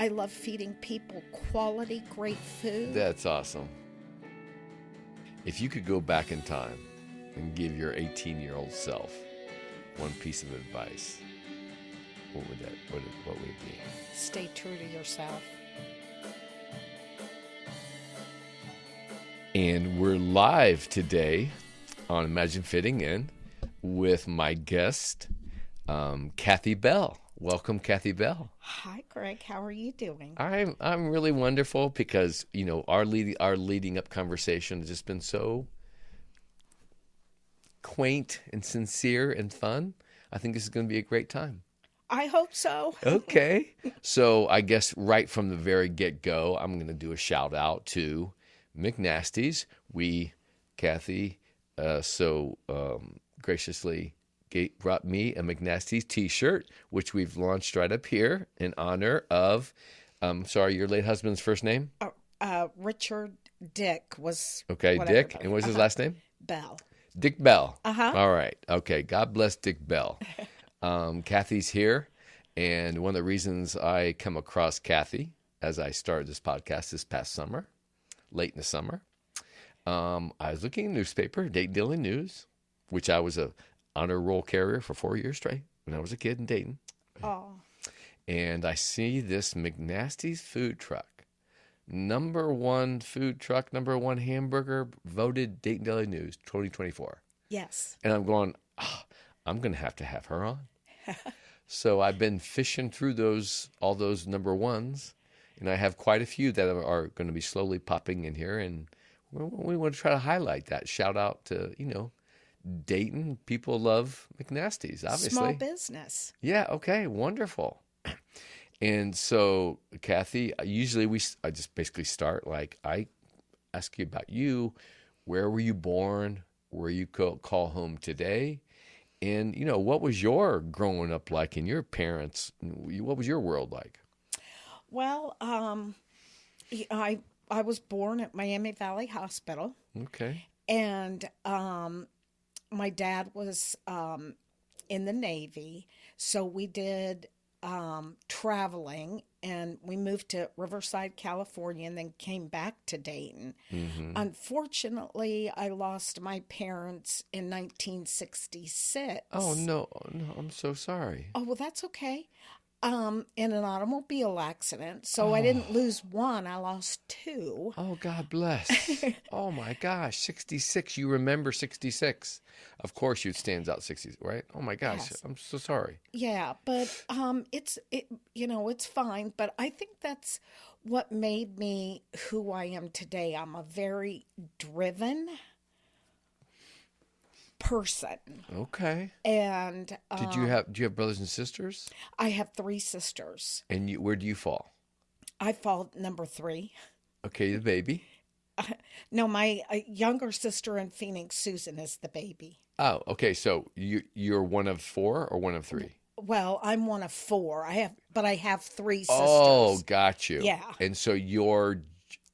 I love feeding people quality, great food. That's awesome. If you could go back in time and give your 18-year-old self one piece of advice, what would it be? Stay true to yourself. And we're live today on Imagine Fitting In with my guest, Cathy Bell. Welcome, Cathy Bell. Hi, Greg. How are you doing? I'm really wonderful because our leading up conversation has just been so quaint and sincere and fun. I think this is going to be a great time. I hope so. Okay. So I guess right from the very get-go, I'm going to do a shout out to McNasty's. Cathy, graciously brought me a McNasty's t-shirt, which we've launched right up here in honor of, your late husband's first name? Richard Dick was. Okay, Dick. And what's his last name? Bell. Dick Bell. Uh-huh. All right. Okay. God bless Dick Bell. Cathy's here. And one of the reasons I come across Cathy as I started this podcast this past summer, late in the summer, I was looking at a newspaper, Dayton Daily News, which I was a honor roll carrier for 4 years straight when I was a kid in Dayton. Oh. And I see this McNasty's food truck, number one food truck, number one hamburger, voted Dayton Daily News 2024. Yes. And I'm going, I'm going to have her on. So I've been fishing through all those number ones, and I have quite a few that are going to be slowly popping in here, and we want to try to highlight that. Shout out to, Dayton. People love McNasty's, obviously. Small business. Yeah, okay, wonderful. And so, Cathy, usually I just basically start I ask you about you. Where were you born? Where you call home today? And, what was your growing up like, and your parents, what was your world like? Well, I was born at Miami Valley Hospital. Okay. And my dad was in the Navy, so we did traveling, and we moved to Riverside, California, and then came back to Dayton. Mm-hmm. Unfortunately, I lost my parents in 1966. Oh, no, I'm so sorry. Oh, well, that's okay. In an automobile accident. So I didn't lose one, I lost two. Oh, God bless. Oh, my gosh, 66. You remember 66. Of course, you stands out 60, right? Oh, my gosh, yes. I'm so sorry. Yeah, but it's fine. But I think that's what made me who I am today. I'm a very driven person. Okay. And do you have brothers and sisters? I have 3 sisters. And where do you fall? I fall number 3. Okay, the baby. No, my younger sister in Phoenix, Susan, is the baby. Oh, okay. So you're one of 4 or one of 3? Well, I'm one of 4. I have 3 sisters. Oh, got you. Yeah. And so you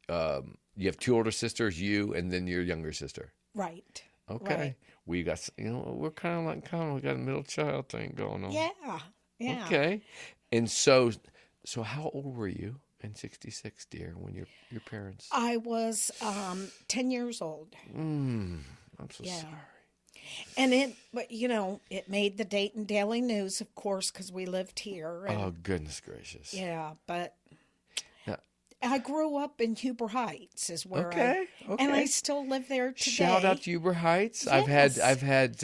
have 2 older sisters, you, and then your younger sister. Right. Okay. Right. We got, we're we got a middle child thing going on. Yeah. Yeah. Okay. And so how old were you in 66, dear, when your parents? I was 10 years old. I'm so sorry. And it made the Dayton Daily News, of course, because we lived here. And, oh, goodness gracious. Yeah, but now, I grew up in Huber Heights, is where okay. And I still live there today. Shout out to Huber Heights. Yes. I've had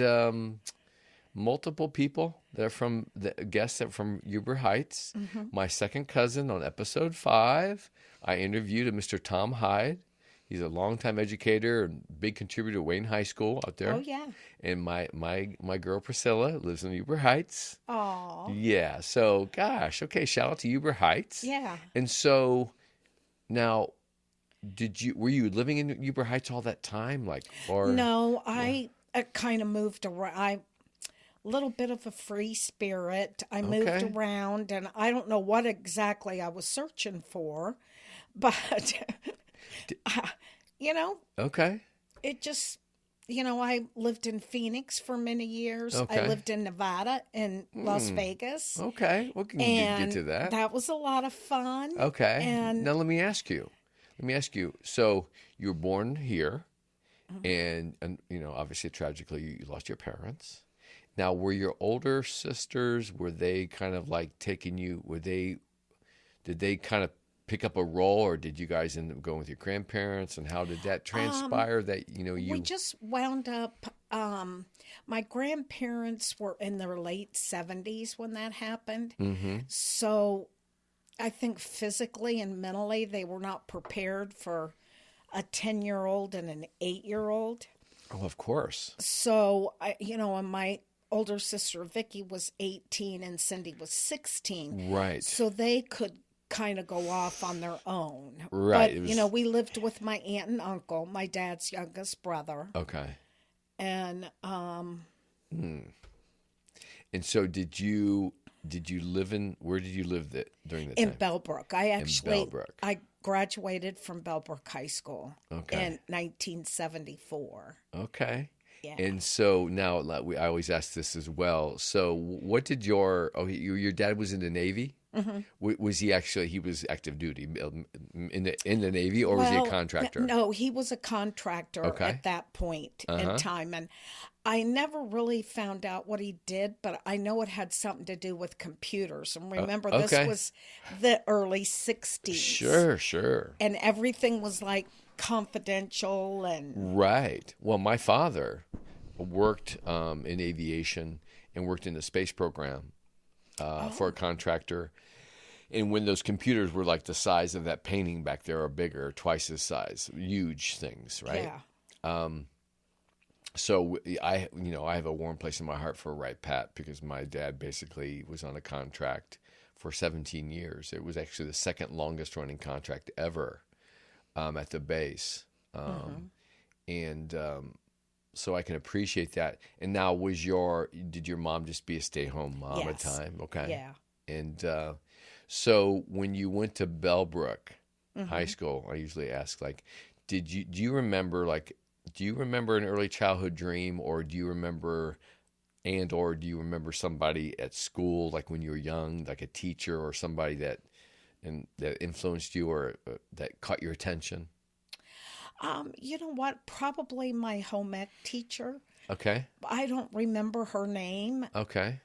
multiple people that are from guests that are from Huber Heights. Mm-hmm. My second cousin on episode 5, I interviewed a Mr. Tom Hyde. He's a longtime educator and big contributor to Wayne High School out there. Oh, yeah. And my girl Priscilla lives in Huber Heights. Oh. Yeah. So, gosh. Okay. Shout out to Huber Heights. Yeah. And so, now, were you living in Huber Heights all that time? No, I kind of moved around. A little bit of a free spirit. I moved around, and I don't know what exactly I was searching for, but, Okay. it just, I lived in Phoenix for many years. I Okay. lived in Nevada and Las Vegas, Okay. We can get to and that. that was a lot of fun. Okay. And Now let me ask you. Let me ask you. So you were born here, and obviously tragically you lost your parents. Now, were your older sisters? Were they kind of like taking you? Did they kind of pick up a role, or did you guys end up going with your grandparents? And how did that transpire? That we you. just wound up, my grandparents were in their late 70s when that happened. Mm-hmm. So I think physically and mentally they were not prepared for a 10-year-old and an 8-year-old. Oh, of course. So, and my older sister Vicky was 18 and Cindy was 16. Right. So they could kind of go off on their own. Right. But, It was we lived with my aunt and uncle, my dad's youngest brother. okay. And And so did you live in where did you live during the in time? Bellbrook. Bellbrook. I graduated from Bellbrook High School Okay. in 1974. Okay. Yeah. And so now I always ask this as well. So what did your dad was in the Navy? Mm-hmm. Was he was active duty in the Navy, or was he a contractor? No, he was a contractor Okay. at that point in time. And I never really found out what he did, but I know it had something to do with computers. And remember, this okay. was the early 60s. Sure. And everything was like confidential and Right. Well, my father worked in aviation and worked in the space program for a contractor. And when those computers were like the size of that painting back there or bigger, twice his size, huge things, right? yeah. So I have a warm place in my heart for Wright Pat because my dad basically was on a contract for 17 years. It was actually the second longest running contract ever at the base. And so I can appreciate that. And now did your mom just be a stay-home mom at Yes. time? Okay. Yeah. And so when you went to Bellbrook High School, I usually ask, like, do you remember an early childhood dream, or do you remember somebody at school, like when you were young, like a teacher or somebody that influenced you or that caught your attention? You know what? Probably my home ec teacher. Okay. I don't remember her name. Okay.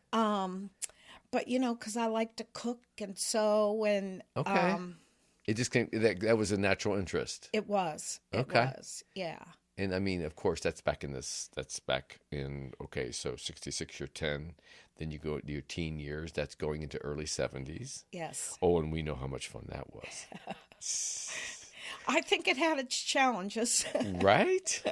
But because I like to cook and sew, and Okay. It just came that was a natural interest. it was. Okay. Yeah. And I mean, of course, that's back in okay, so 66 you're 10, then you go to your teen years, that's going into early 70s. Yes. Oh, and we know how much fun that was. I think it had its challenges. Right.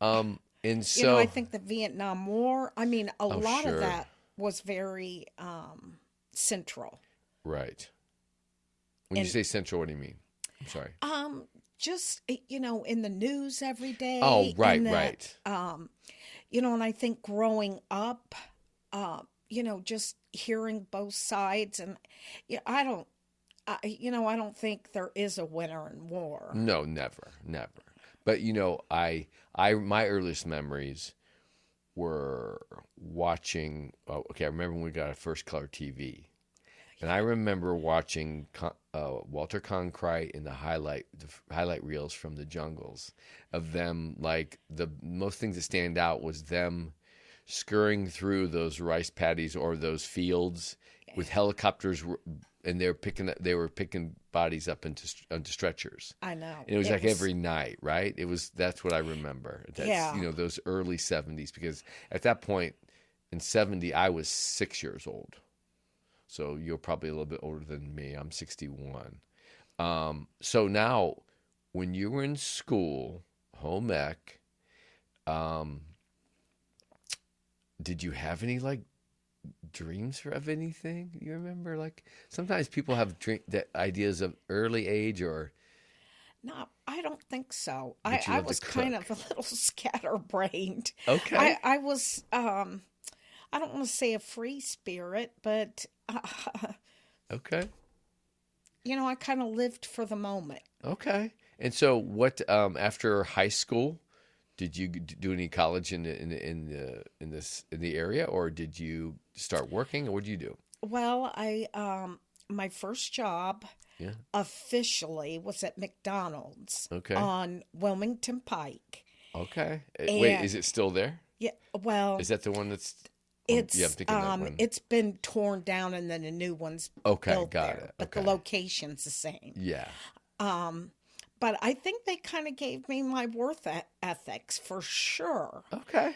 And so I think the Vietnam War, a lot sure. of that was very central. right. When you say central, what do you mean? I'm sorry. Just in the news every day. Oh, right, and that, right. And I think growing up, just hearing both sides, and I don't think there is a winner in war. No, never. But my earliest memories were watching. Oh, okay, I remember when we got a first color TV, and I remember watching Walter Cronkite in the highlight reels from the jungles of them. Like the most things that stand out was them scurrying through those rice paddies or those fields with helicopters, and they were picking bodies up onto stretchers. I know. And it was every night, right? That's what I remember. Yeah. Those early 70s, because at that point in 70 I was 6 years old. So you're probably a little bit older than me. I'm 61. So now when you were in school, home ec, did you have any like dreams of anything? You remember, like sometimes people have ideas of early age, or No, I don't think so. But you I love to was kind cook. of a little scatterbrained. Okay. I was, I don't want to say a free spirit, but, Okay. I kind of lived for the moment. Okay. And so what, after high school, Did you do any college in the area, or did you start working, or what did you do? Well, I my first job Yeah. officially was at McDonald's Okay. on Wilmington Pike. Okay. Wait, And is it still there? yeah, well, Is that the one that's? Yeah, I'm it's thinking that one. it's been torn down and then a new one's Okay, built got there, it. but the Okay. location's the same. Yeah. But I think they kind of gave me my ethics for sure. Okay.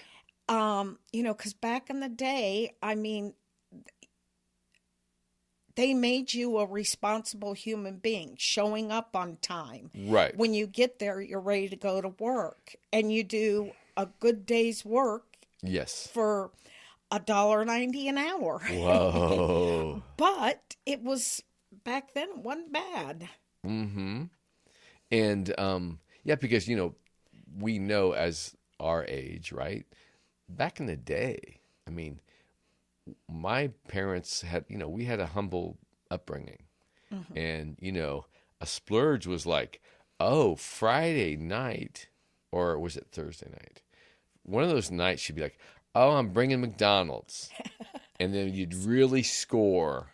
Because back in the day, I mean, they made you a responsible human being, showing up on time. Right. When you get there, you're ready to go to work, and you do a good day's work Yes. for $1.90 an hour. Whoa. But it was back then, it wasn't bad. Mm-hmm. And yeah, because we know as our age, right? Back in the day, I mean, my parents had, we had a humble upbringing. And, a splurge was like, oh, Friday night, or was it Thursday night? One of those nights she'd be like, oh, I'm bringing McDonald's. And then you'd really score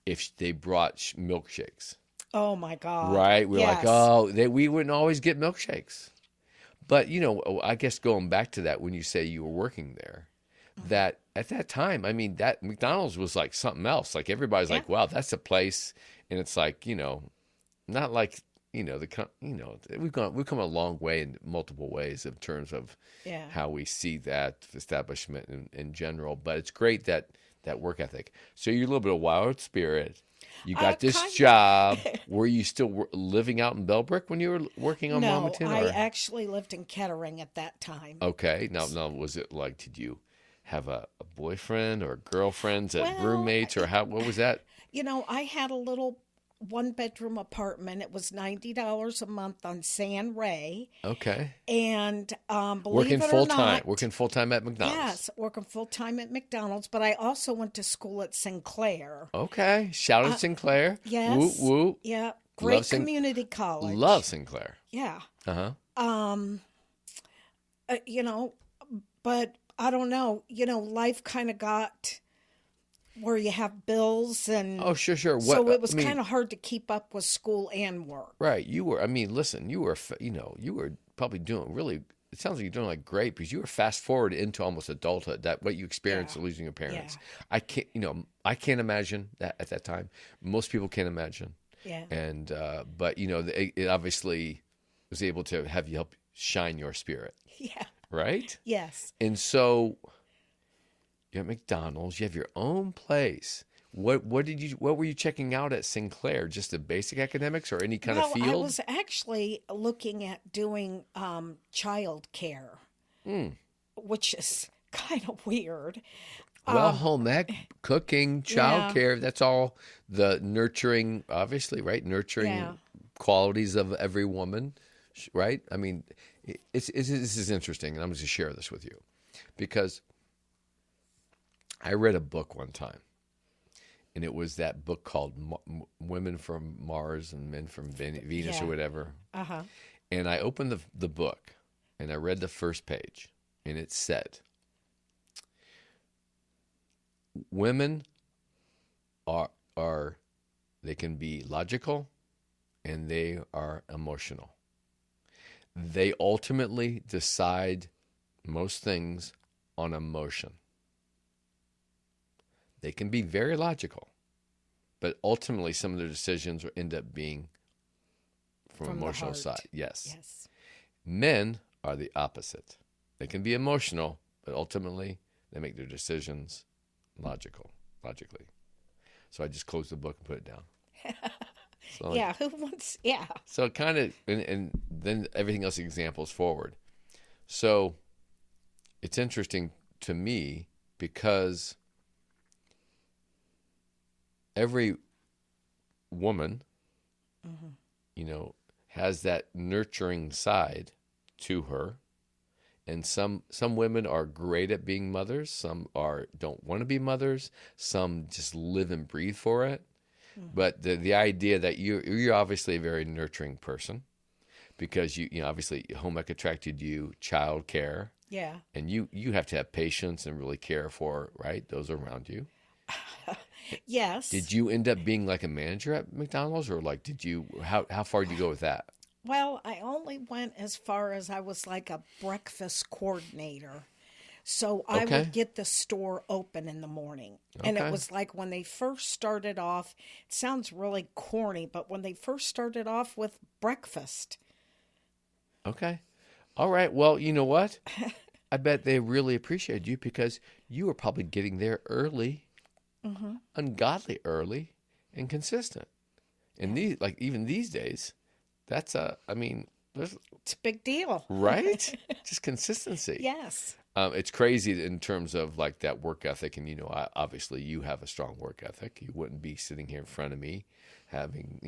if they brought milkshakes. Oh my God. Right? We're like, Yes. oh, we wouldn't always get milkshakes. But, I guess going back to that, when you say you were working there, that at that time, I mean, that McDonald's was like something else. Like everybody's like, wow, that's a place. And it's like, not like, we've come a long way in multiple ways in terms of Yeah. how we see that establishment in general. But it's great that work ethic. So you're a little bit of wild spirit. You got this kind of. job. Were you still living out in Bellbrook when you were working on No, Wilmington? I Or? actually lived in Kettering at that time. Okay. Now, was it like, did you have a boyfriend or girlfriends, Well, roommates, or what was that? I had a little one-bedroom apartment. It was $90 a month on San Ray. Okay. And believe Working it or full time. not, Working full time at McDonald's. yes, working full-time at McDonald's. But I also went to school at Sinclair. Okay. Shout out Sinclair. Yes. Woo woo. Yeah. Great Love community college. Love Sinclair. Yeah. Uh-huh. But I don't know, life kind of got where you have bills and Oh, sure. so it was kind of hard to keep up with school and work. Right. You were, listen, you were probably doing really, it sounds like you're doing like great because you were fast forward into almost adulthood, that what you experienced losing your parents. Yeah. I can't imagine that at that time. Most people can't imagine. Yeah. And, but it obviously was able to have you help shine your spirit. Yeah. Right? Yes. And so you're at McDonald's, you have your own place. What were you checking out at Sinclair? Just the basic academics or any kind of field? I was actually looking at doing child care, which is kind of weird. Well, home ec, cooking, childcare, that's all the nurturing, obviously, right? Nurturing qualities of every woman, right? I mean, this is interesting, and I'm going to share this with you because I read a book one time, and it was that book called Women from Mars and Men from Venus or whatever. Uh-huh. And I opened the book, and I read the first page, and it said, women are they can be logical and they are emotional. They ultimately decide most things on emotion. They can be very logical, but ultimately some of their decisions will end up being from emotional the heart. side. Yes. Yes. Men are the opposite. They can be emotional, but ultimately they make their decisions logically. So I just closed the book and put it down. So Yeah. Who wants? Yeah. So it kind of, and then everything else examples forward. So it's interesting to me because every woman, has that nurturing side to her. And some women are great at being mothers. Some don't want to be mothers. Some just live and breathe for it. But the idea that you're obviously a very nurturing person, because obviously home ec attracted you, child care, Yeah. and you have to have patience and really care for, right, those around you. Yes. Did you end up being like a manager at McDonald's, or like how far did you go with that? Well, I only went as far as I was like a breakfast coordinator. So I Okay. would get the store open in the morning. And it Okay. was like when they first started off, it sounds really corny, but when they first started off with breakfast. Okay. All right. Well, you know what? I bet they really appreciated you because you were probably getting there early, ungodly early, and consistent. And even these days, that's It's a big deal. right? Just consistency. Yes. It's crazy in terms of like that work ethic, and obviously you have a strong work ethic. You wouldn't be sitting here in front of me, having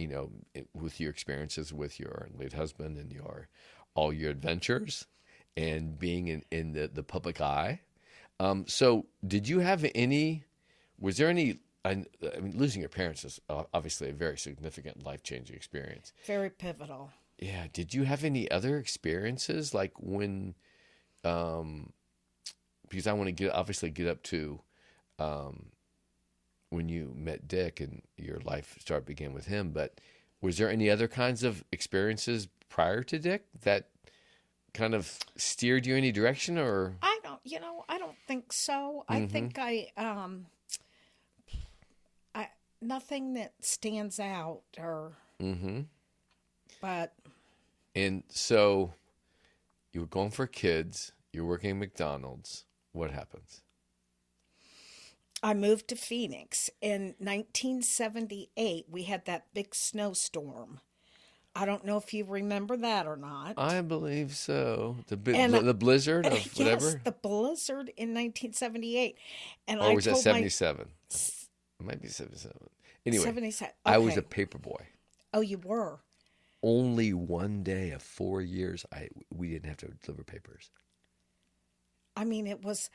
with your experiences with your late husband and all your adventures, and being in the public eye. So, did you have any? Was there any? I mean, losing your parents is obviously a very significant life-changing experience. Very pivotal. Yeah. Did you have any other experiences like when? Because I want to get up to when you met Dick and your life began with him. But was there any other kinds of experiences prior to Dick that kind of steered you any direction, or? I don't think so. I think nothing that stands out but And so you were going for kids. You're working at McDonald's. What happens? I moved to Phoenix in 1978. We had that big snowstorm. I don't know if you remember that or not. I believe so. The And- blizzard of Yes, whatever? the blizzard in 1978. And Or I was that told 77? It might be 77. Anyway, 77. I was okay. a paper boy. Oh, you were? Only one day of 4 years, we didn't have to deliver papers. I mean, it was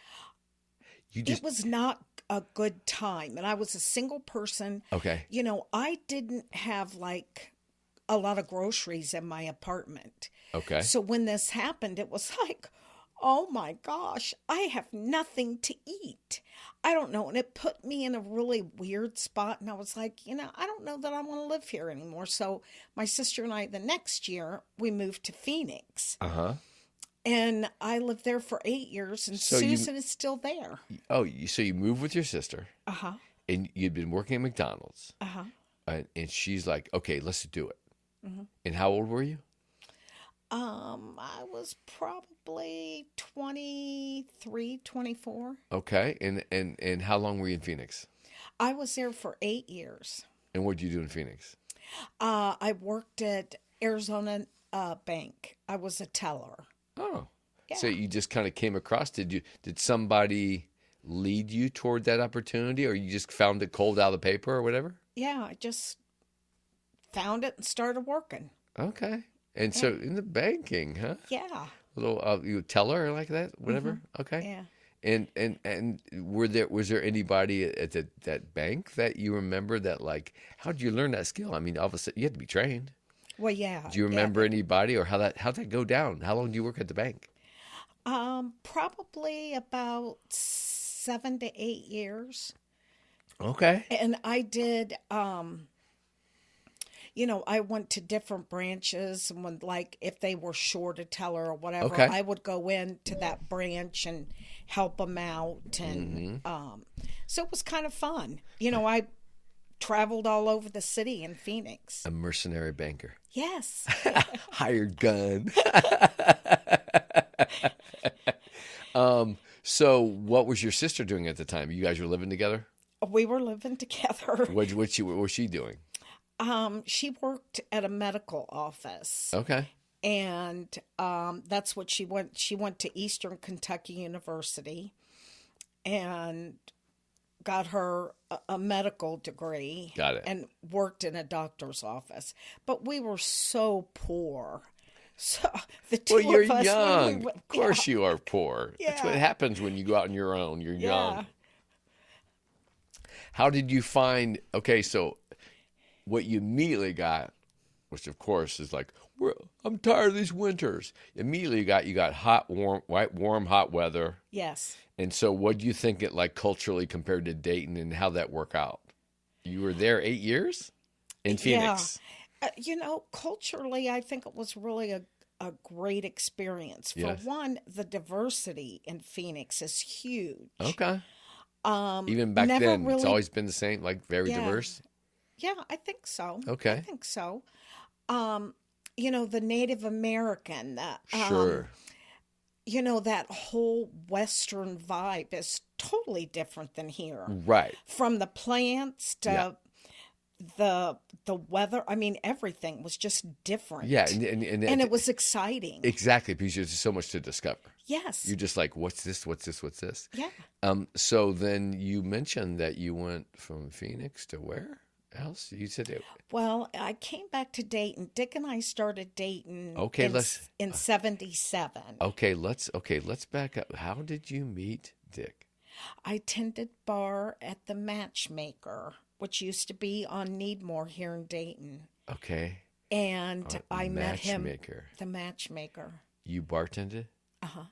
It was not a good time. And I was a single person. okay. I didn't have like a lot of groceries in my apartment. Okay. So when this happened, it was like, oh my gosh, I have nothing to eat. I don't know. And it put me in a really weird spot. And I was like, I don't know that I want to live here anymore. So my sister and I, the next year, we moved to Phoenix. Uh-huh. And I lived there for 8 years. And So Susan is still there. Oh, so you moved with your sister, Uh-huh. and you'd been working at McDonald's, Uh-huh. and she's like, okay, let's do it. Mm-hmm. And how old were you? I was probably 23, 24. Okay. And how long were you in Phoenix? I was there for 8 years. And what did you do in Phoenix? I worked at Arizona Bank. I was a teller. Oh. Yeah. So you just kind of came across, did somebody lead you toward that opportunity, or you just found it cold out of the paper or whatever? Yeah, I just found it and started working. Okay. And so in the banking, huh? Yeah. Little you teller like that, whatever. Okay. Yeah. And was there anybody at that bank that you remember that, like, how did you learn that skill? I mean, obviously you had to be trained. Well, yeah. Do you remember anybody, or how'd that go down? How long did you work at the bank? Probably about 7 to 8 years. Okay. And I did, I went to different branches, and when, like, if they were short a teller or whatever, Okay. I would go into that branch and help them out. And so it was kind of fun. I traveled all over the city in Phoenix. A mercenary banker. Yes. Hired gun. So what was your sister doing at the time? You guys were living together? We were living together. What was she doing? She worked at a medical office. Okay. And that's what she went. She went to Eastern Kentucky University and got her a medical degree. Got it. And worked in a doctor's office. But we were so poor. So the two Well, you're of us, young. Of course you are poor. That's what Yeah. happens when you go out on your own. You're young. Yeah. How did you find, okay, so what you immediately got which of course is like, I'm tired of these winters. Immediately you got hot, warm, hot weather. Yes. And so what do you think it like culturally compared to Dayton and how that work out? You were there 8 years in Phoenix. Culturally, I think it was really a great experience. For Yes. one, the diversity in Phoenix is huge. Okay. Even back Never then, it's really, always been the same, like very yeah, diverse. yeah, I think so. I Okay. think so. The Native American, Sure. that whole Western vibe is totally different than here. Right. From the plants Yeah. to the weather. I mean, everything was just different. Yeah. And And it was exciting. exactly, because there's so much to discover. Yes. You're just like, what's this? What's this? What's this? Yeah. So then you mentioned that you went from Phoenix to where else? You said it. Well, I came back to Dayton. Dick and I started Dayton Okay, in 77. Let's back up. How did you meet Dick? I tended bar at the Matchmaker, which used to be on Needmore here in Dayton. Okay. And I met him, Matchmaker. the Matchmaker. You bartended? Uh-huh.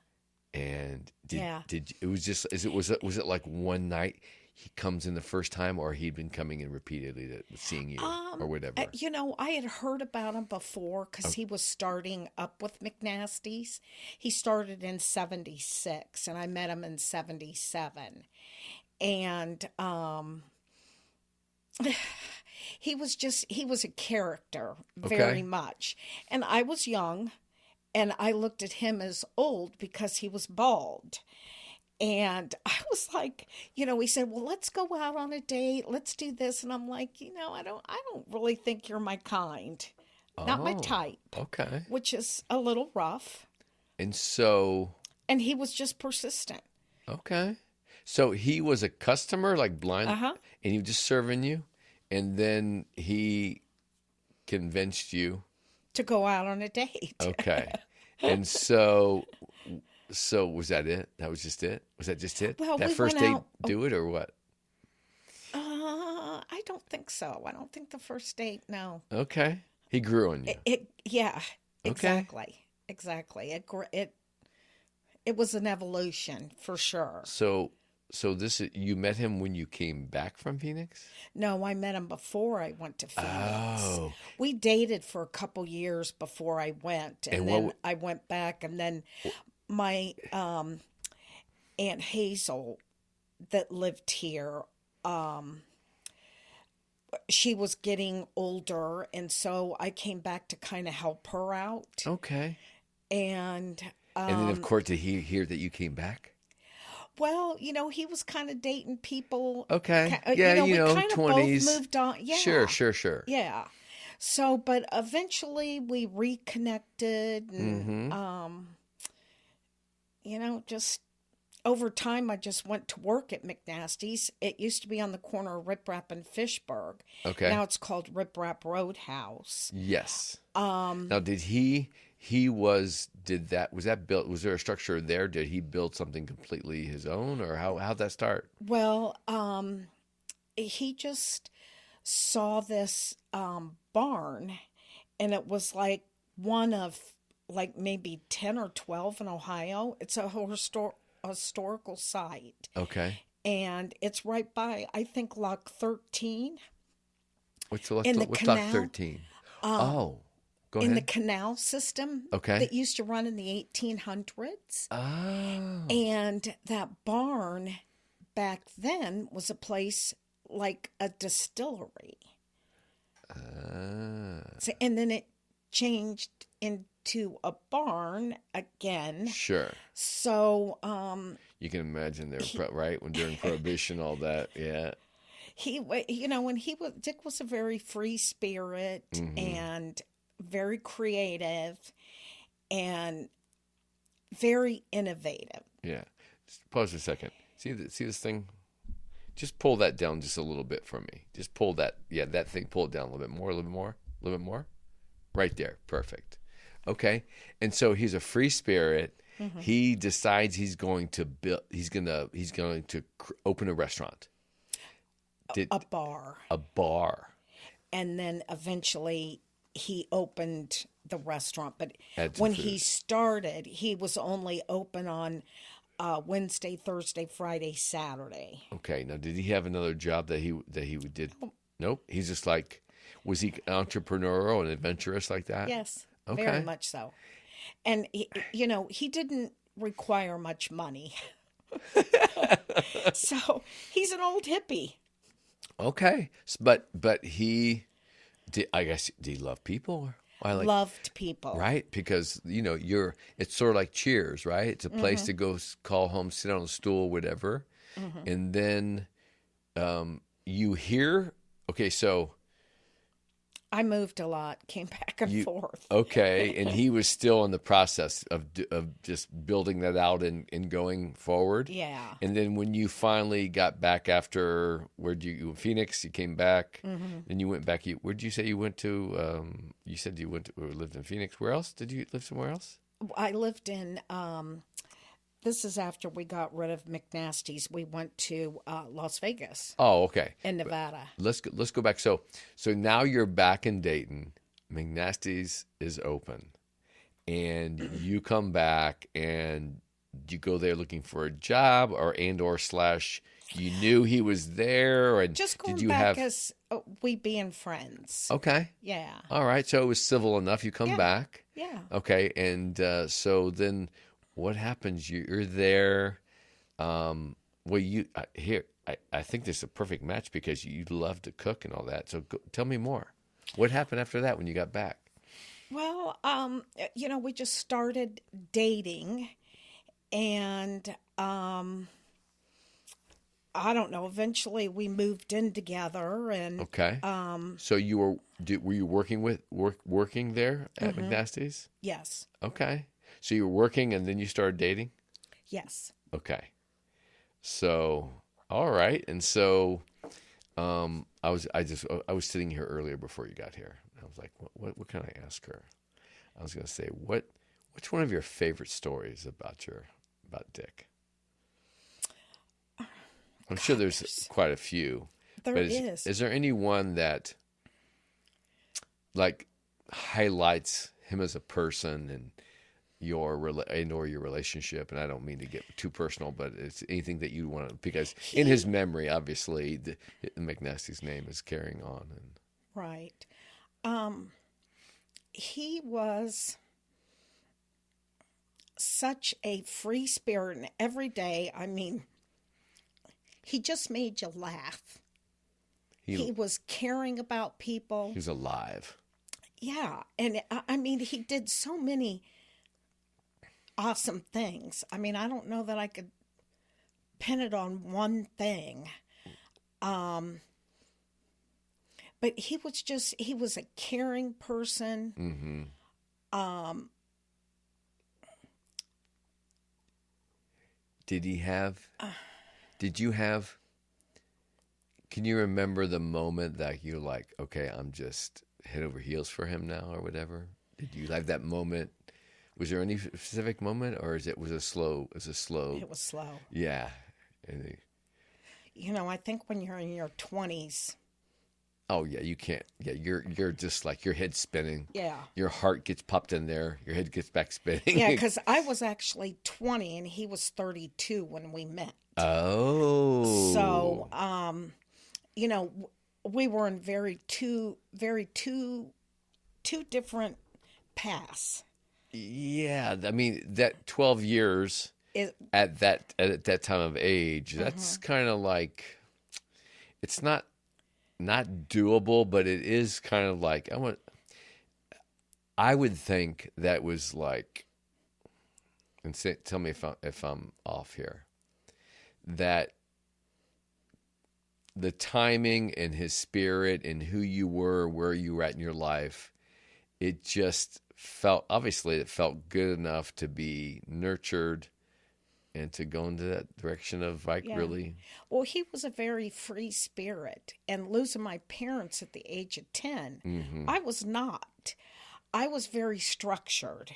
And Yeah. was it like one night he comes in the first time, or he'd been coming in repeatedly seeing you or whatever? I had heard about him before because he was starting up with McNasty's. He started in 76 and I met him in 77. And he was a character very Okay. much. And I was young and I looked at him as old because he was bald. And I was like, he said, "Well, let's go out on a date. Let's do this." And I'm like, I don't really think you're my kind. Not my Oh, type, okay. which is a little rough. And so, And he was just persistent. okay. So he was a customer, like blind, Uh-huh. and he was just serving you, and then he convinced you. To go out on a date. Okay. And so was that it? That was just it? Was that just it? Well, That we first went date out. do it or what? I don't think so. I don't think the first date, no. Okay. He grew on you. Yeah, Okay. exactly. It was an evolution for sure. So you met him when you came back from Phoenix? No, I met him before I went to Phoenix. Oh. We dated for a couple years before I went, and And then I went back, and then my Aunt Hazel that lived here, she was getting older, and so I came back to kind of help her out. Okay. And And then of course did he hear that you came back? well, he was kind of dating people. Okay. Yeah, we kind of 20s. both moved on. Yeah. Sure. Yeah. So, but eventually we reconnected, and Mm-hmm. just over time, I just went to work at McNasty's. It used to be on the corner of Rip Rap and Fishburg. Okay. Now it's called Rip Rap Roadhouse. Yes. Now was that built, was there a structure there? Did he build something completely his own, or how'd that start? Well, he just saw this barn, and it was like one of like maybe 10 or 12 in Ohio. It's a historical site. Okay. And it's right by, I think, Lock 13 What's in the Lock canal. 13? Go In the ahead. canal system Okay. that used to run in the 1800s. Oh. And that barn back then was a place like a distillery. So, and then it changed into a barn again. Sure. So You can imagine right when during Prohibition, all that. Yeah. Dick was a very free spirit and very creative and very innovative. Yeah. Just pause for a second. See this thing? Just pull that down just a little bit for me. Just pull that. Yeah, that thing. Pull it down a little bit more. A little bit more. Right there. Perfect. Okay. And so he's a free spirit. Mm-hmm. He decides he's going to build. He's going to open a restaurant. A bar. A bar. And then eventually he opened the restaurant. But Had some when he food. started, he was only open on Wednesday, Thursday, Friday, Saturday. Okay. Now, did he have another job that he did? Nope. He's just like, was he entrepreneurial and adventurous like that? Yes, very Okay. much so. And he didn't require much money. So he's an old hippie. Okay. But he did. I guess did he love people? I like Loved people. right because it's sort of like Cheers, right? It's a place to go call home, sit on a stool, whatever, and then you hear. Okay, so I moved a lot, came back and you forth. okay, and he was still in the process of just building that out and going forward. Yeah. And then when you finally got back after Phoenix, you came back, then you went back. Where'd you say you went to? You said you lived in Phoenix. Where else did you live? Somewhere else? I lived in, this is after we got rid of McNasty's. We went to Las Vegas Oh, okay. in Nevada. Let's go back. So now you're back in Dayton. McNasty's is open, and you come back and you go there looking for a job or slash you knew he was there and Just going did you back have as we being friends. okay. Yeah. All right. So it was civil enough. You come Yeah. back. Yeah. Okay. And so then what happens? You're there. Well, I think this is a perfect match because you love to cook and all that. So tell me more. What happened after that when you got back? Well, we just started dating, and I don't know. Eventually, we moved in together, and Okay. So were you working there at McNasty's? yes, Okay. So you were working and then you started dating? yes. Okay. So, all right. And so, I was sitting here earlier before you got here. I was like, what can I ask her? I was going to say, which one of your favorite stories about Dick? I'm sure there's quite a few. There But is. is there any one that like highlights him as a person and your relationship? And I don't mean to get too personal, but it's anything that you want to, because in his memory, obviously, the McNasty's name is carrying on. And Right. He was such a free spirit, and every day, I mean, he just made you laugh. He was caring about people. he was alive. Yeah. And I mean, he did so many awesome things. I mean, I don't know that I could pin it on one thing. But he was a caring person. Mm-hmm. Can you remember the moment that you're like, okay, I'm just head over heels for him now or whatever? Did you have that moment? Was there any specific moment or was it slow? It was slow. Yeah. And I think when you're in your 20s. oh yeah, you can't. Yeah, you're just like your head's spinning. Yeah. Your heart gets popped in there. Your head gets back spinning. Yeah, because I was actually 20 and he was 32 when we met. Oh. So, we were in two different paths. Yeah, I mean that 12 years at that time of age, that's kind of like it's not doable, but it is kind of like I would think that was like, and tell me if I'm off here, that the timing and his spirit and who you were, where you were at in your life, it just it felt good enough to be nurtured and to go into that direction of like really. Well, he was a very free spirit, and losing my parents at the age of 10, I was not. I was very structured,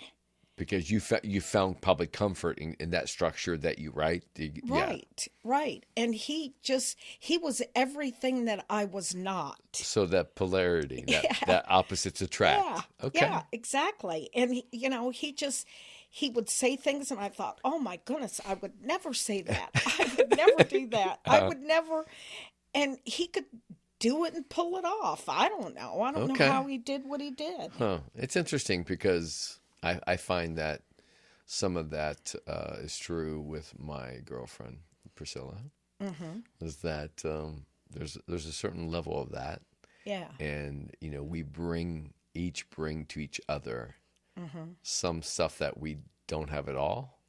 Because you found probably comfort in that structure that you yeah. Right. And he was everything that I was not. So that polarity, Yeah. that opposites attract. Yeah. Okay. Yeah, exactly. And he would say things and I thought, "Oh my goodness, I would never say that. I would never do that. I would never." And he could do it and pull it off. I don't know. I don't know Okay. how he did what he did. Huh. It's interesting because I find that some of that is true with my girlfriend, Priscilla, is that there's a certain level of that. Yeah. And, we each bring to each other some stuff that we don't have at all.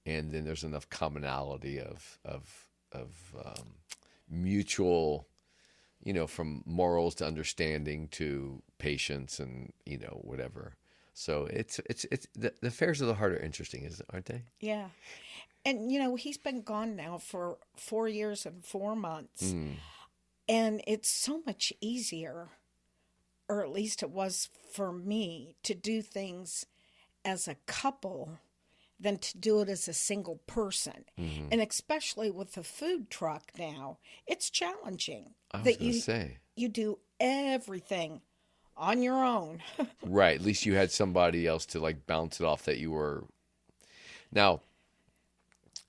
And then there's enough commonality of mutual, from morals to understanding to patience and, whatever. So it's the affairs of the heart are interesting, aren't they? Yeah. And he's been gone now for 4 years and 4 months. And it's so much easier, or at least it was for me, to do things as a couple than to do it as a single person. And especially with the food truck now, it's challenging. I was going to say. You do everything on your own. Right. At least you had somebody else to bounce it off that you were. Now,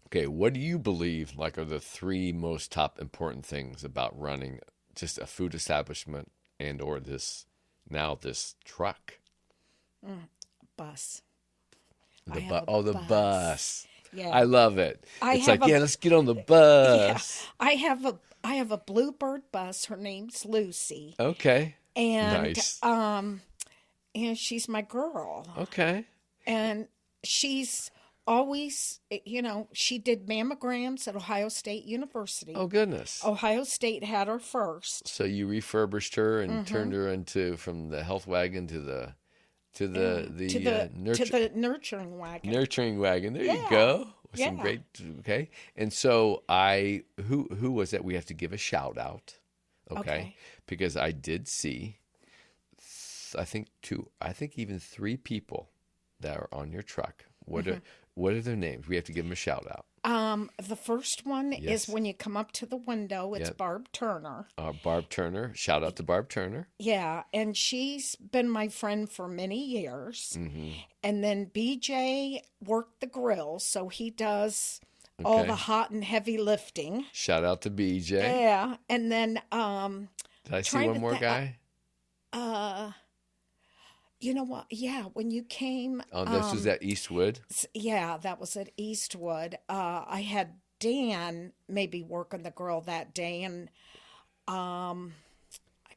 okay, what do you believe are the 3 most top important things about running just a food establishment and or this truck? Bus. The bus. Yeah. I love it. Let's get on the bus. Yeah. I have a Bluebird bus. Her name's Lucy. Okay. And nice. And she's my girl. Okay. And she's always, she did mammograms at Ohio State University. Oh, goodness. Ohio State had her first. So you refurbished her and turned her from the health wagon to the nurturing wagon. Nurturing wagon. There you go. Some great. Okay. And so who was that? We have to give a shout out. Okay. Because I did see, I think even 3 people that are on your truck. What are their names? We have to give them a shout out. The first one is when you come up to the window. It's Barb Turner. Barb Turner. Shout out to Barb Turner. Yeah, and she's been my friend for many years. And then BJ worked the grill, so he does all the hot and heavy lifting. Shout out to BJ. Yeah, and then did I see one more guy? You know what? Yeah, when you came. Oh, this was at Eastwood? Yeah, that was at Eastwood. I had Dan maybe working the grill that day, and I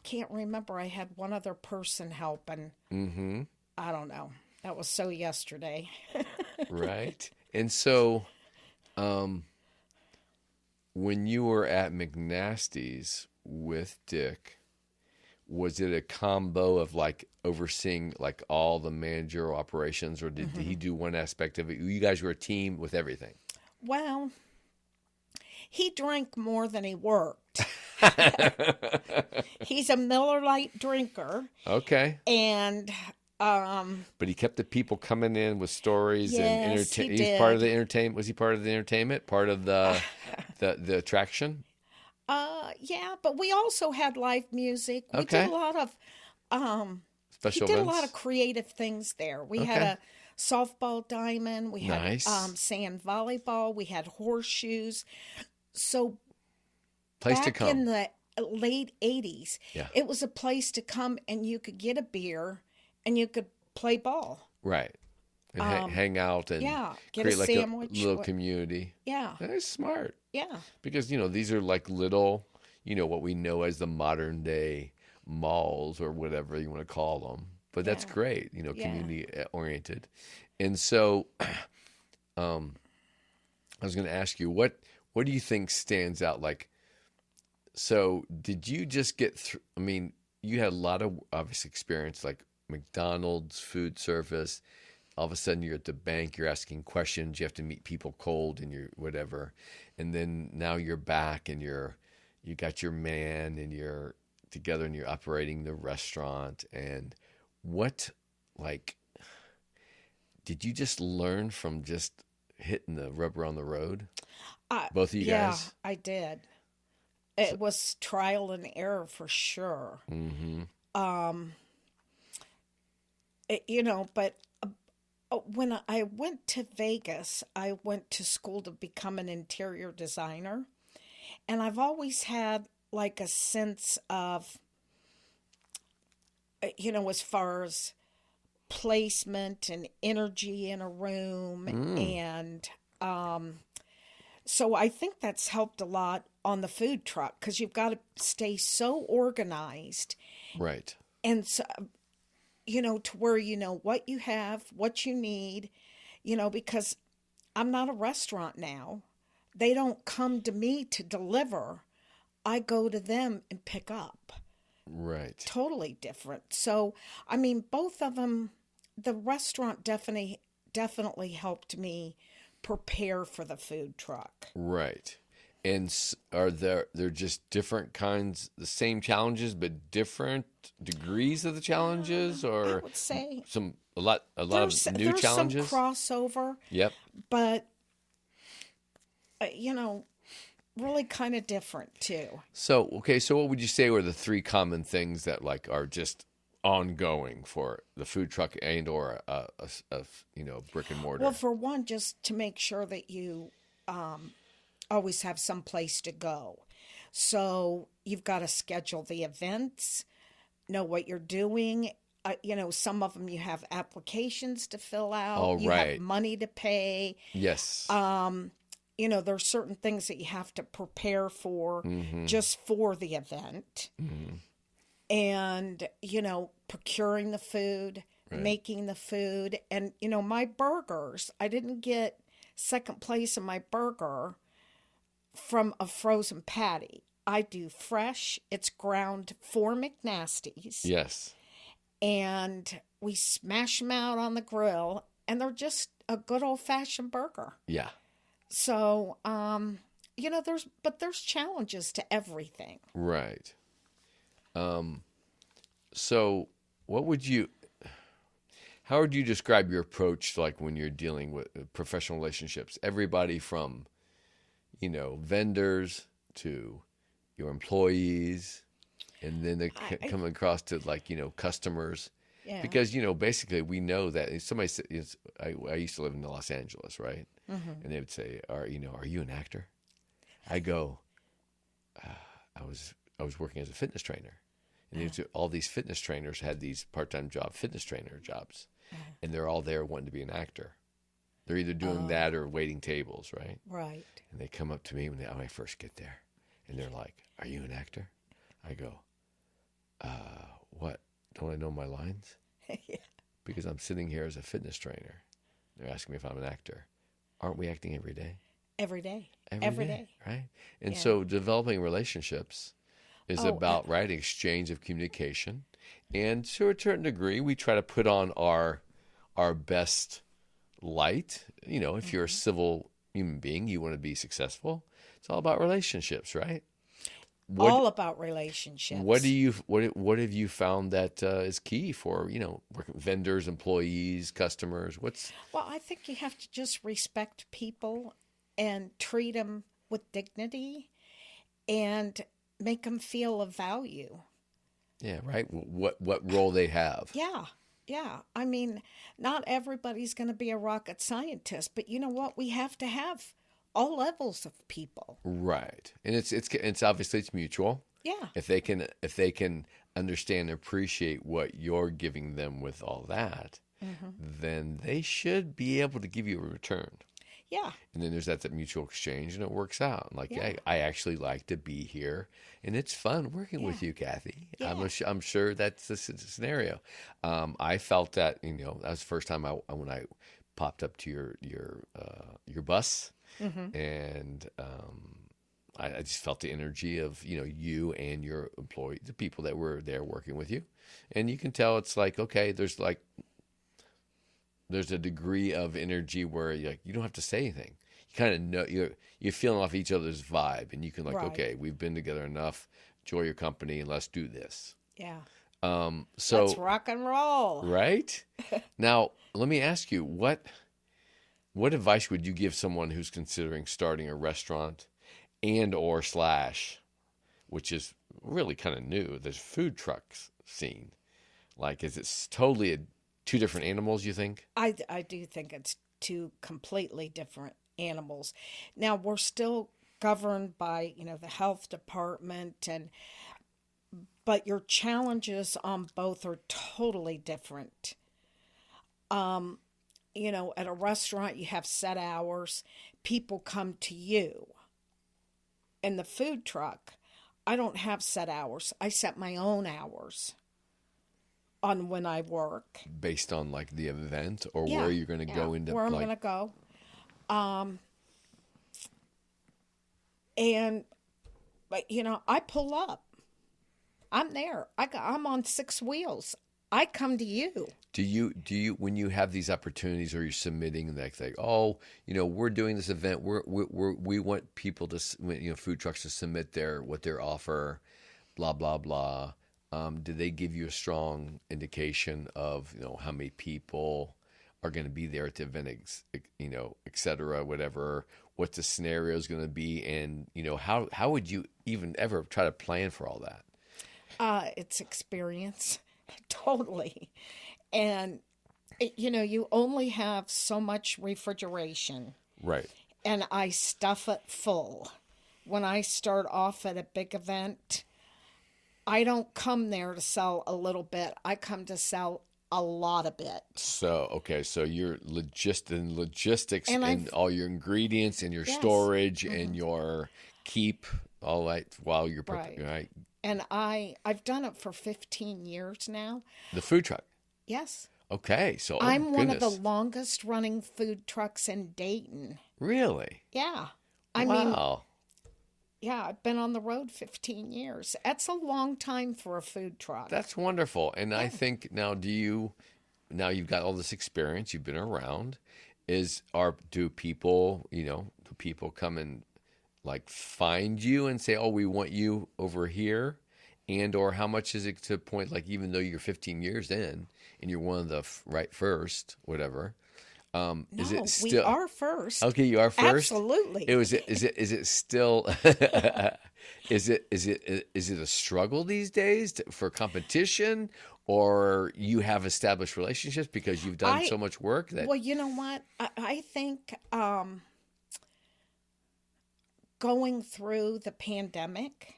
can't remember. I had one other person helping. I don't know. That was so yesterday. Right. And so when you were at McNasty's with Dick, was it a combo of overseeing all the managerial operations, or did he do one aspect of it? You guys were a team with everything. Well, he drank more than he worked. He's a Miller Lite drinker. Okay. And but he kept the people coming in with stories and entertainment. He's part of the entertainment. Was he part of the entertainment? Part of the attraction? Yeah, but we also had live music. We did a lot of special events. A events? lot of creative things there. We had a softball diamond. We had sand volleyball. We had horseshoes. So place back to come. in the late 80s, it was a place to come and you could get a beer and you could play ball. Right. And hang out and get create a sandwich. A little community. Yeah. That's smart. Yeah. Because, these are little, what we know as the modern day malls or whatever you want to call them. But that's great, community oriented. And so I was going to ask you, what do you think stands out? So did you just get through? I mean, you had a lot of obvious experience, McDonald's, food service. All of a sudden you're at the bank, you're asking questions, you have to meet people cold and you're whatever. And then now you're back and you got your man and you're together and you're operating the restaurant. And what, Did you just learn from just hitting the rubber on the road? I, Both of you yeah, guys? I did. It was trial and error for sure. Mm-hmm. But when I went to Vegas, I went to school to become an interior designer. And I've always had like a sense of, as far as placement and energy in a room. Mm, And so I think that's helped a lot on the food truck because you've got to stay so organized. right. And so, to where you know what you have, what you need, because I'm not a restaurant now. They don't come to me to deliver. I go to them and pick up. Right. Totally different. So, I mean, both of them, the restaurant definitely helped me prepare for the food truck. Right. And are they're just different kinds, the same challenges, but different degrees of the challenges, I or would say a lot of new there's some challenges? crossover, Yep. but uh, you know, really kind of different too. So, okay, so what would you say were the three common things that like are just ongoing for the food truck and or brick and mortar? Well, for one, just to make sure that you always have some place to go. So you've got to schedule the events, know what you're doing. Some of them you have applications to fill out, All you have right. money to pay. Yes. There's certain things that you have to prepare for just for the event. And, procuring the food, Right. making the food. And, my burgers, I didn't get second place in my burger from a frozen patty. I do fresh, it's ground for McNasty's. Yes. And we smash them out on the grill, and they're just a good old fashioned burger. Yeah. So, there's challenges to everything. Right. So how would you describe your approach to, like, when you're dealing with professional relationships? Everybody from, vendors to your employees, and then they come across to, like, customers. Yeah. Because, basically we know that if somebody says, I used to live in Los Angeles, right? Mm-hmm. And they would say, are you an actor? I go, I was working as a fitness trainer. And all these fitness trainers had these part-time fitness trainer jobs. And they're all there wanting to be an actor. They're either doing that or waiting tables, right? Right. And they come up to me when I first get there. And they're like, are you an actor? I go, what? Don't I know my lines? Yeah. Because I'm sitting here as a fitness trainer. They're asking me if I'm an actor. Aren't we acting every day? Every day. Every day. Right? And Yeah. so developing relationships is about, right, exchange of communication. And to a certain degree, we try to put on our best light. If you're a civil human being, you want to be successful. It's all about relationships, right? All about relationships. What have you found that is key for, working with vendors, employees, customers? Well, I think you have to just respect people and treat them with dignity and make them feel of value. Yeah, right. What role they have. Yeah. Yeah. I mean, not everybody's going to be a rocket scientist, but you know what? We have to have all levels of people. Right. And it's obviously it's mutual. Yeah. If they can understand and appreciate what you're giving them with all that, then they should be able to give you a return. Yeah. And then there's that mutual exchange, and it works out. Like, yeah, I actually like to be here, and it's fun working with you, Cathy. Yeah. I'm sure that's the scenario. I felt that, that was the first time when I popped up to your bus, and I just felt the energy of you and your employee, the people that were there working with you, and you can tell it's like, okay, there's a degree of energy where you don't have to say anything. You kind of know you're feeling off each other's vibe, and you can Right. okay, we've been together enough. Enjoy your company, and let's do this. Yeah. So Let's rock and roll. right now, let me ask you what advice would you give someone who's considering starting a restaurant and or slash, which is really kind of new, this food trucks scene? Like, is it totally two different animals, you think? I do think it's two completely different animals. Now we're still governed by, the health department, but your challenges on both are totally different. At a restaurant you have set hours, people come to you. In the food truck, I don't have set hours. I set my own hours on when I work. Based on like the event or Yeah, where you're going to go into where I'm like, going to go. And but I pull up. I'm there. I'm on six wheels. I come to you. do you when you have these opportunities or you're submitting like oh, we're doing this event, we want people to, food trucks to submit what their offer, blah blah blah. Do they give you a strong indication of how many people are going to be there at the event, et cetera, whatever, what the scenario is going to be, and how would you even ever try to plan for all that? It's experience, totally, and you only have so much refrigeration, Right. and I stuff it full. When I start off at a big event, I don't come there to sell a little bit. I come to sell a lot of it. So, okay, so you're logistics And and all your ingredients and your Yes. storage and your keep, all right, while you're preparing, Right. right? And I've done it for 15 years now. The food truck. Yes. Okay, so I'm one of the goodness. longest running food trucks in Dayton. Really? Yeah. I mean, Wow. yeah, I've been on the road 15 years. That's a long time for a food truck. That's wonderful. And I think now now you've got all this experience, you've been around, do people come and like find you and say, "Oh, we want you over here," and or how much is it to a point like even though you're 15 years in and you're one of the right first, whatever, is No, it still we are first. okay? You are first. Absolutely. Is it still is it a struggle these days for competition, or you have established relationships because you've done so much work that Well, you know what? I think going through the pandemic,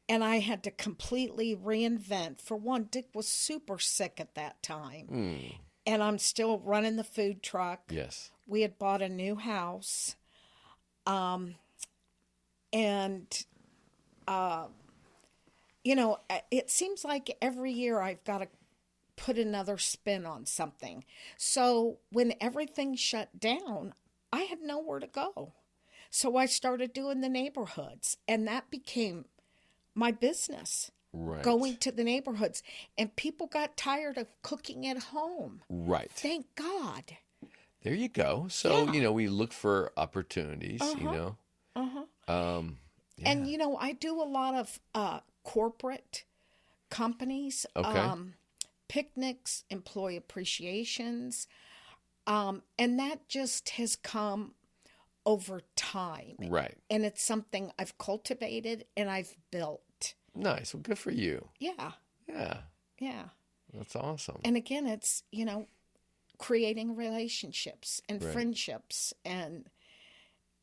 and I had to completely reinvent. For one, Dick was super sick at that time. And I'm still running the food truck. yes, We had bought a new house. And, it seems like every year I've got to put another spin on something. So when everything shut down, I had nowhere to go. So I started doing the neighborhoods, and that became my business. right, Going to the neighborhoods, and people got tired of cooking at home. right. Thank God. There you go. So Yeah. we look for opportunities. Yeah. And I do a lot of corporate companies, Okay. picnics, employee appreciations, and that just has come over time. Right. And it's something I've cultivated and I've built. Nice. Well, good for you. Yeah, Yeah, yeah. that's awesome. And again, it's, creating relationships and Right. friendships. And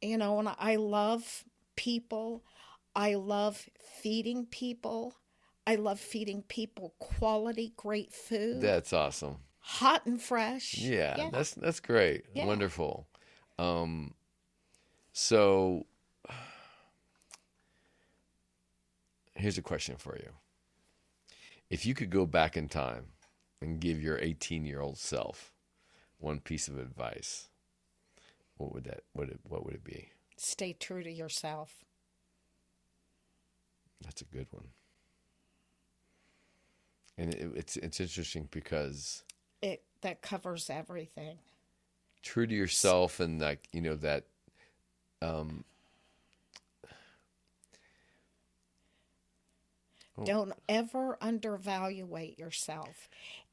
I love people. I love feeding people. I love feeding people quality, great food, That's awesome. hot and fresh. Yeah, that's great. Yeah. Wonderful. So here's a question for you. If you could go back in time and give your 18-year-old self one piece of advice, what would it be? Stay true to yourself. That's a good one. And it's interesting because That covers everything. true to yourself and like that Don't ever undervaluate yourself.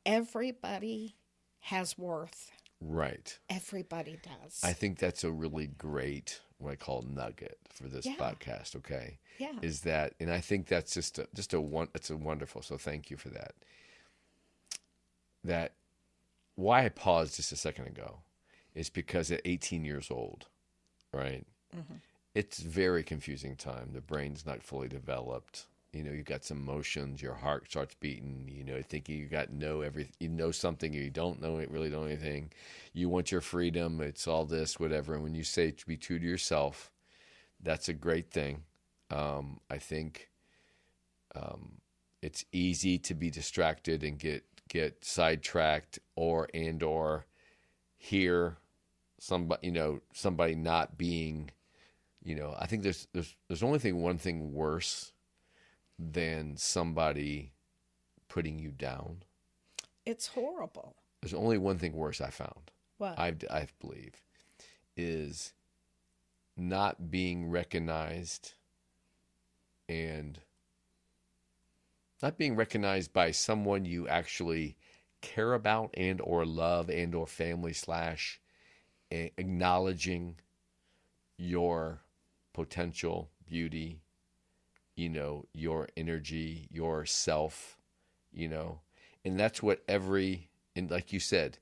Everybody has worth. Right. Everybody does. I think that's a really great, what I call nugget for this Yeah. podcast. Okay. Yeah. Is that, and I think that's it's a wonderful. So thank you for that. That why I paused just a second ago is because at 18 years old, right? Mm-hmm. It's very confusing time. The brain's not fully developed. You got some emotions. Your heart starts beating. Thinking you got everything. You know something. You don't know it. Really don't know anything. You want your freedom. It's all this, whatever. And when you say to be true to yourself, that's a great thing. I think it's easy to be distracted and get sidetracked or hear somebody not being. I think there's only one thing worse than somebody putting you down. It's horrible. There's only one thing worse I found. What? I believe is not being recognized and not being recognized by someone you actually care about and or love and or family / acknowledging your potential, beauty, your energy, your self, and that's what and like you said,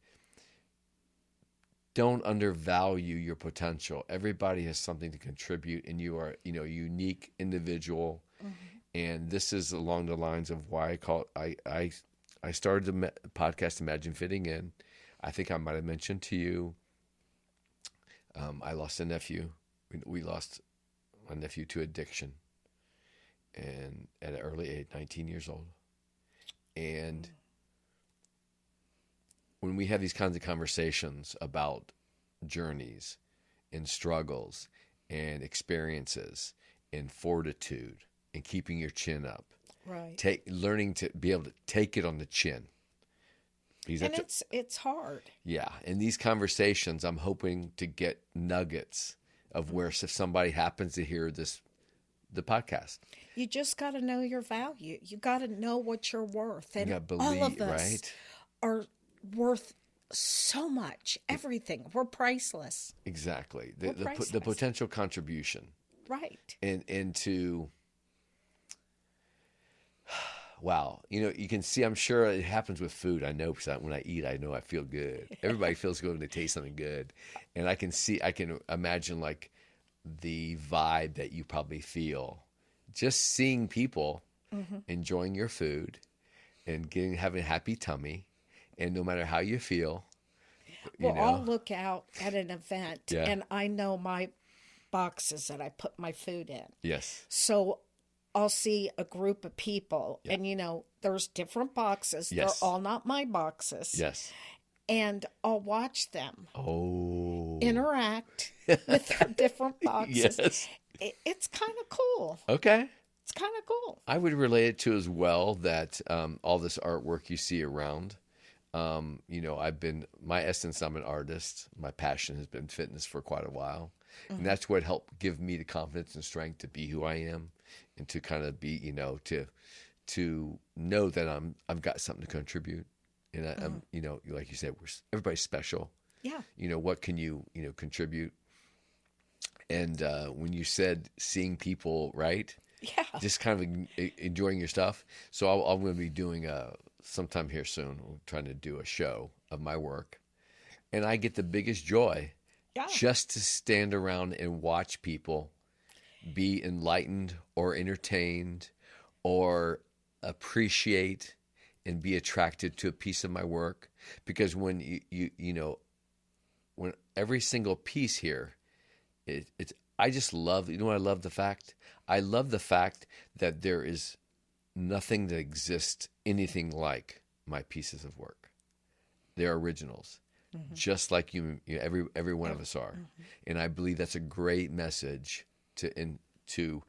don't undervalue your potential. Everybody has something to contribute, and you are, a unique individual. Mm-hmm. And this is along the lines of why I started the podcast, Imagine Fitting In. I think I might have mentioned to you, I lost a nephew. We lost my nephew to addiction, and at an early age, 19 years old. And when we have these kinds of conversations about journeys and struggles and experiences and fortitude and keeping your chin up, right? Learning to be able to take it on the chin. And it's hard. Yeah. In these conversations, I'm hoping to get nuggets of where if somebody happens to hear the podcast. You just got to know your value. You got to know what you're worth. And believe, all of us right? are worth so much. Everything. We're priceless. Exactly. We're priceless. The potential contribution. Right. And to, wow. You can see, I'm sure it happens with food. I know, because when I eat, I know I feel good. Everybody feels good when they taste something good. And I can imagine like the vibe that you probably feel just seeing people enjoying your food and having a happy tummy. And no matter how you feel, I'll look out at an event and I know my boxes that I put my food in. Yes. So I'll see a group of people and, there's different boxes. Yes. They're all not my boxes. Yes. And I'll watch them interact with their different boxes. Yes. It's kind of cool. Okay. It's kind of cool. I would relate it to as well that all this artwork you see around, my essence, I'm an artist. My passion has been fitness for quite a while. Mm-hmm. And that's what helped give me the confidence and strength to be who I am and to kind of be, to know that I've got something to contribute. And I'm, like you said, everybody's special. Yeah. What can you, contribute? And when you said seeing people, right? Yeah. Just kind of enjoying your stuff. So I'm going to be doing sometime here soon. I'm trying to do a show of my work. And I get the biggest joy just to stand around and watch people be enlightened or entertained or appreciate and be attracted to a piece of my work. Because when when every single piece here, I just love, what I love the fact? I love the fact that there is nothing that exists anything like my pieces of work. They're originals, just like every one of us are. Mm-hmm. And I believe that's a great message to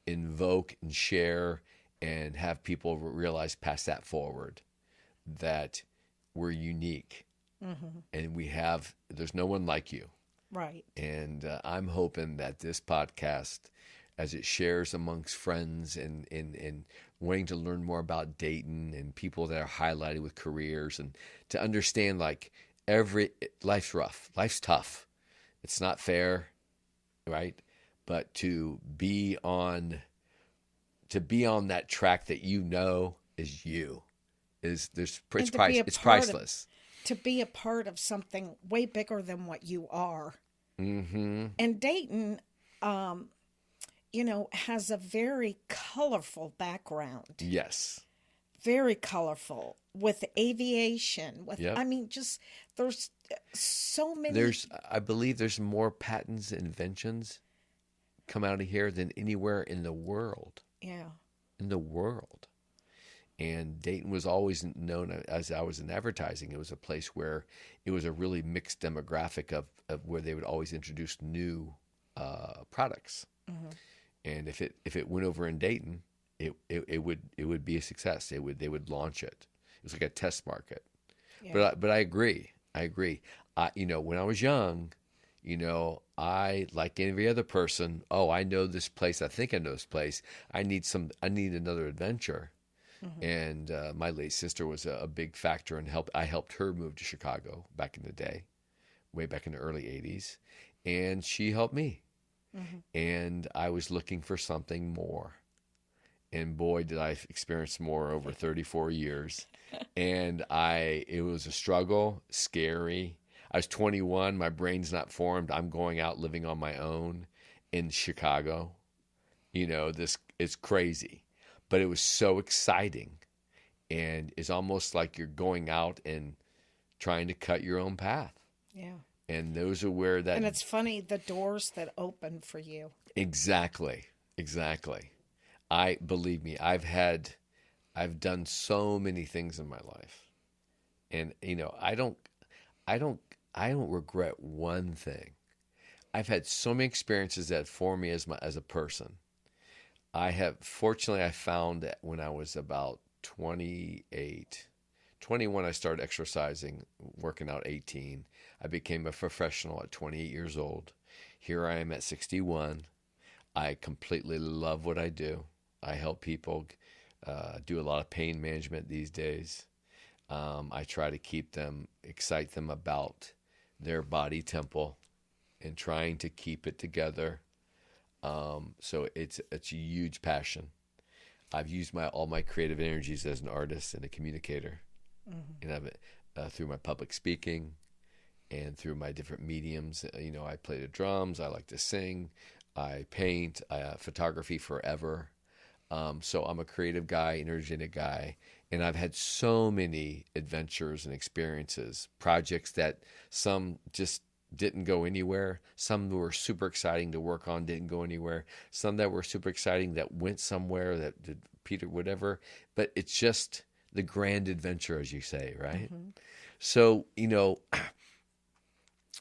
invoke and share and have people realize, pass that forward, that we're unique and there's no one like you. Right. And I'm hoping that this podcast as it shares amongst friends and wanting to learn more about Dayton and people that are highlighted with careers, and to understand like life's rough, life's tough. It's not fair, right? But to be on that track that is you, it's priceless. To be a part of something way bigger than what you are. Mm-hmm. And Dayton, has a very colorful background. Yes. Very colorful, with aviation, Yep. just there's so many. I believe there's more patents and inventions come out of here than anywhere in the world. Yeah. In the world. And Dayton was always known, as I was in advertising, it was a place where it was a really mixed demographic of where they would always introduce new products. Mm-hmm. And if it went over in Dayton, it would be a success. They would launch it. It was like a test market. Yeah. But I agree. When I was young, I, like every other person, I know this place. I think I know this place. I need another adventure. Mm-hmm. And my late sister was a big factor in help. I helped her move to Chicago back in the day, way back in the early 80s. And she helped me. Mm-hmm. And I was looking for something more. And boy, did I experience more over 34 years. And it was a struggle, scary. I was 21. My brain's not formed. I'm going out living on my own in Chicago. This is crazy. But it was so exciting. And it's almost like you're going out and trying to cut your own path. Yeah. And those are where that... And it's funny, the doors that open for you. Exactly. Believe me, I've done so many things in my life. And, I don't regret one thing. I've had so many experiences that form me as a person. Fortunately, I found that when I was about 21, I started exercising, working out 18. I became a professional at 28 years old. Here I am at 61. I completely love what I do. I help people do a lot of pain management these days. I try to excite them about their body temple and trying to keep it together. So it's a huge passion. I've used all my creative energies as an artist and a communicator, mm-hmm. and through my public speaking and through my different mediums. I play the drums. I like to sing. I paint. Photography forever. So I'm a creative guy, energetic guy, and I've had so many adventures and experiences, projects that some just didn't go anywhere. Some were super exciting to work on, didn't go anywhere. Some that were super exciting that went somewhere, that did Peter, whatever. But it's just the grand adventure, as you say, right? Mm-hmm. So,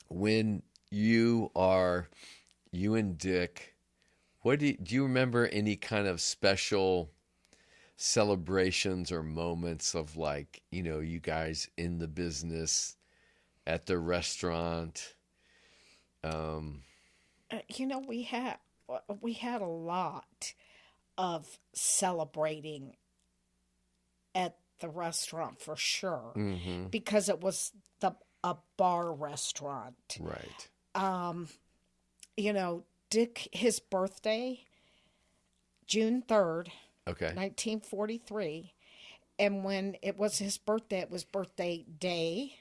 when you and Dick, do you remember any kind of special celebrations or moments of you guys in the business, at the restaurant? We had a lot of celebrating at the restaurant for sure, mm-hmm. because it was a bar restaurant. Right. Dick, his birthday, June 3rd, 1943. And when it was his birthday, it was birthday day,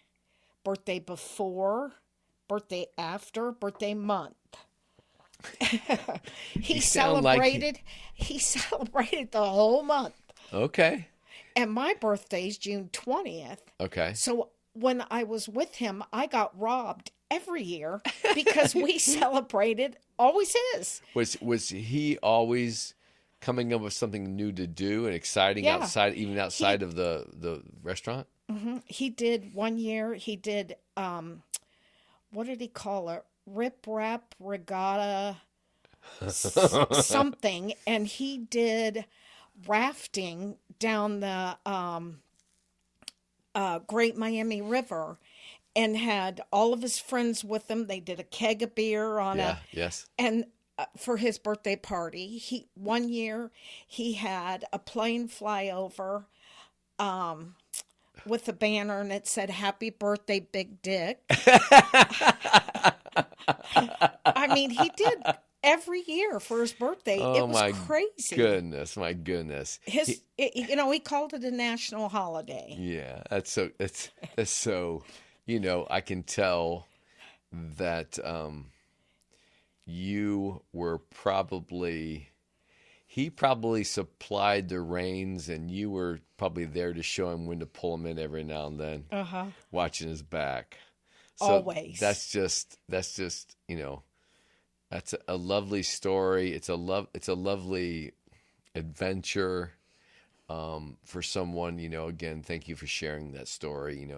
birthday before, birthday after, birthday month. He celebrated the whole month. Okay. And my birthday's June 20th. Okay. So when I was with him, I got robbed every year because we celebrated always his. Was he always coming up with something new to do and exciting outside of the restaurant? Mm-hmm. He did one year. He did what did he call it? Rip Rap Regatta something, and he did rafting down the Great Miami River, and had all of his friends with him. They did a keg of beer on Yes. And for his birthday party. One year he had a plane fly over with a banner and it said "Happy Birthday, Big Dick." I mean, he did every year for his birthday. Oh It was my crazy. goodness, my goodness. He called it a national holiday. Yeah, that's so, I can tell that you were he probably supplied the reins and you were probably there to show him when to pull him in every now and then, watching his back. So Always. that's just, that's a lovely story. It's a lovely adventure. For someone, again, thank you for sharing that story.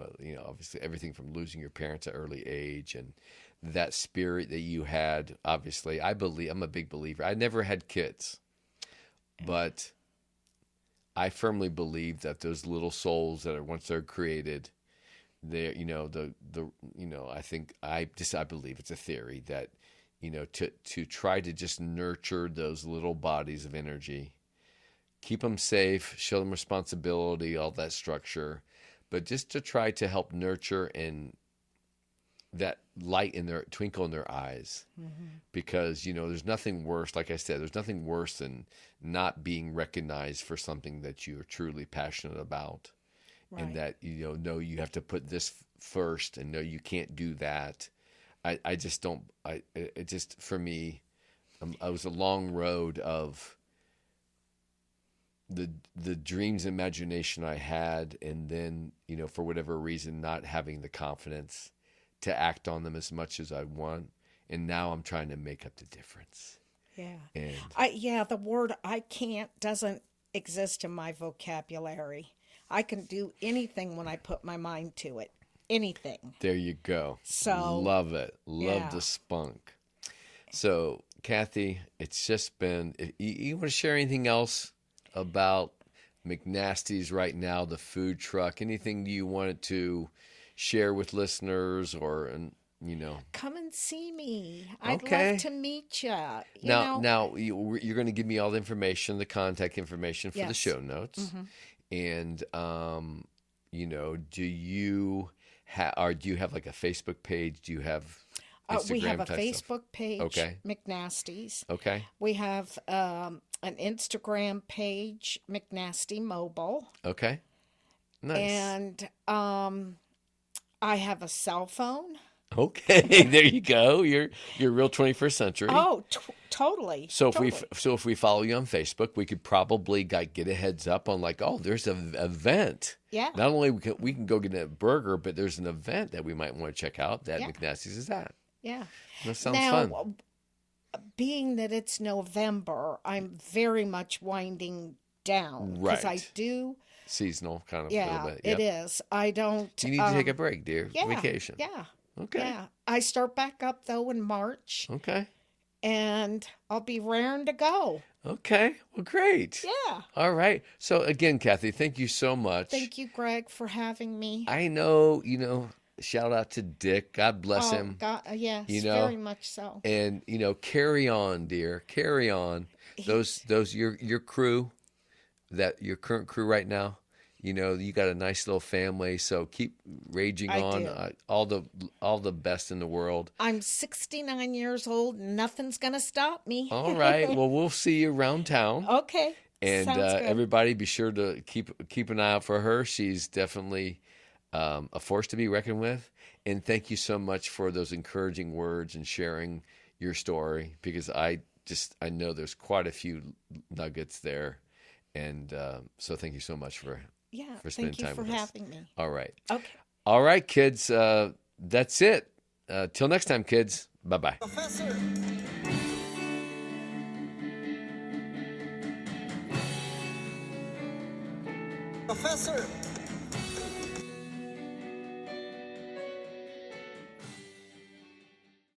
Obviously everything from losing your parents at an early age and that spirit that you had. Obviously, I'm a big believer. I never had kids, but I firmly believe that those little souls that are once they're created, I believe it's a theory that, to try to just nurture those little bodies of energy. Keep them safe, show them responsibility, all that structure, but just to try to help nurture and that light twinkle in their eyes. Because, there's nothing worse, like I said, there's nothing worse than not being recognized for something that you're truly passionate about. Right. And that, no, you have to put this first and no, you can't do that. I just don't, it just, for me, I was a long road of the dreams and imagination I had, and then, for whatever reason, not having the confidence to act on them as much as I want. And now I'm trying to make up the difference. Yeah. And the word "I can't" doesn't exist in my vocabulary. I can do anything when I put my mind to it. Anything. There you go. So love it. Love the spunk. So, Cathy, it's just been, you want to share anything else about McNasty's right now, the food truck? Anything you wanted to share with listeners or, come and see me. I'd Okay. love to meet you. Now you're going to give me all the information, the contact information for the Yes. show notes. And, do you have like a Facebook page? Do you have Instagram we have a type Facebook stuff? page, Okay. McNasty's. Okay. We have an Instagram page, McNasty Mobile. Okay. Nice. And I have a cell phone. Okay, there you go. You're real 21st century. Oh, totally. So totally. if we follow you on Facebook, we could probably get a heads up on like, oh, there's an event. Yeah. Not only we can go get a burger, but there's an event that we might want to check out that McNasty's is at. Yeah. That sounds now, fun. Being that it's November, I'm very much winding down because Right. I do. Seasonal kind of a Yeah, little bit. it Yep. is. I don't. You need to take a break, dear. Yeah, Vacation. Yeah. Okay. Yeah. I start back up though in March, Okay. and I'll be raring to go. Okay. Well, great. Yeah. All right. So again, Cathy, thank you so much. Thank you, Greg, for having me. I know, shout out to Dick. God bless him. God, yes, very much so. And, carry on, dear. Carry on. Those your crew, your current crew right now, you got a nice little family, so keep raging on. do. All the best in the world. I'm 69 years old. Nothing's going to stop me. All right. Well, we'll see you around town. Okay. And Sounds good. everybody be sure to keep an eye out for her. She's definitely a force to be reckoned with. And thank you so much for those encouraging words and sharing your story, because I know there's quite a few nuggets there. And so thank you so much for spending time with us. Thank you for having me. All right. Okay. All right, kids. That's it. Till next time, kids. Bye-bye. Professor. Professor.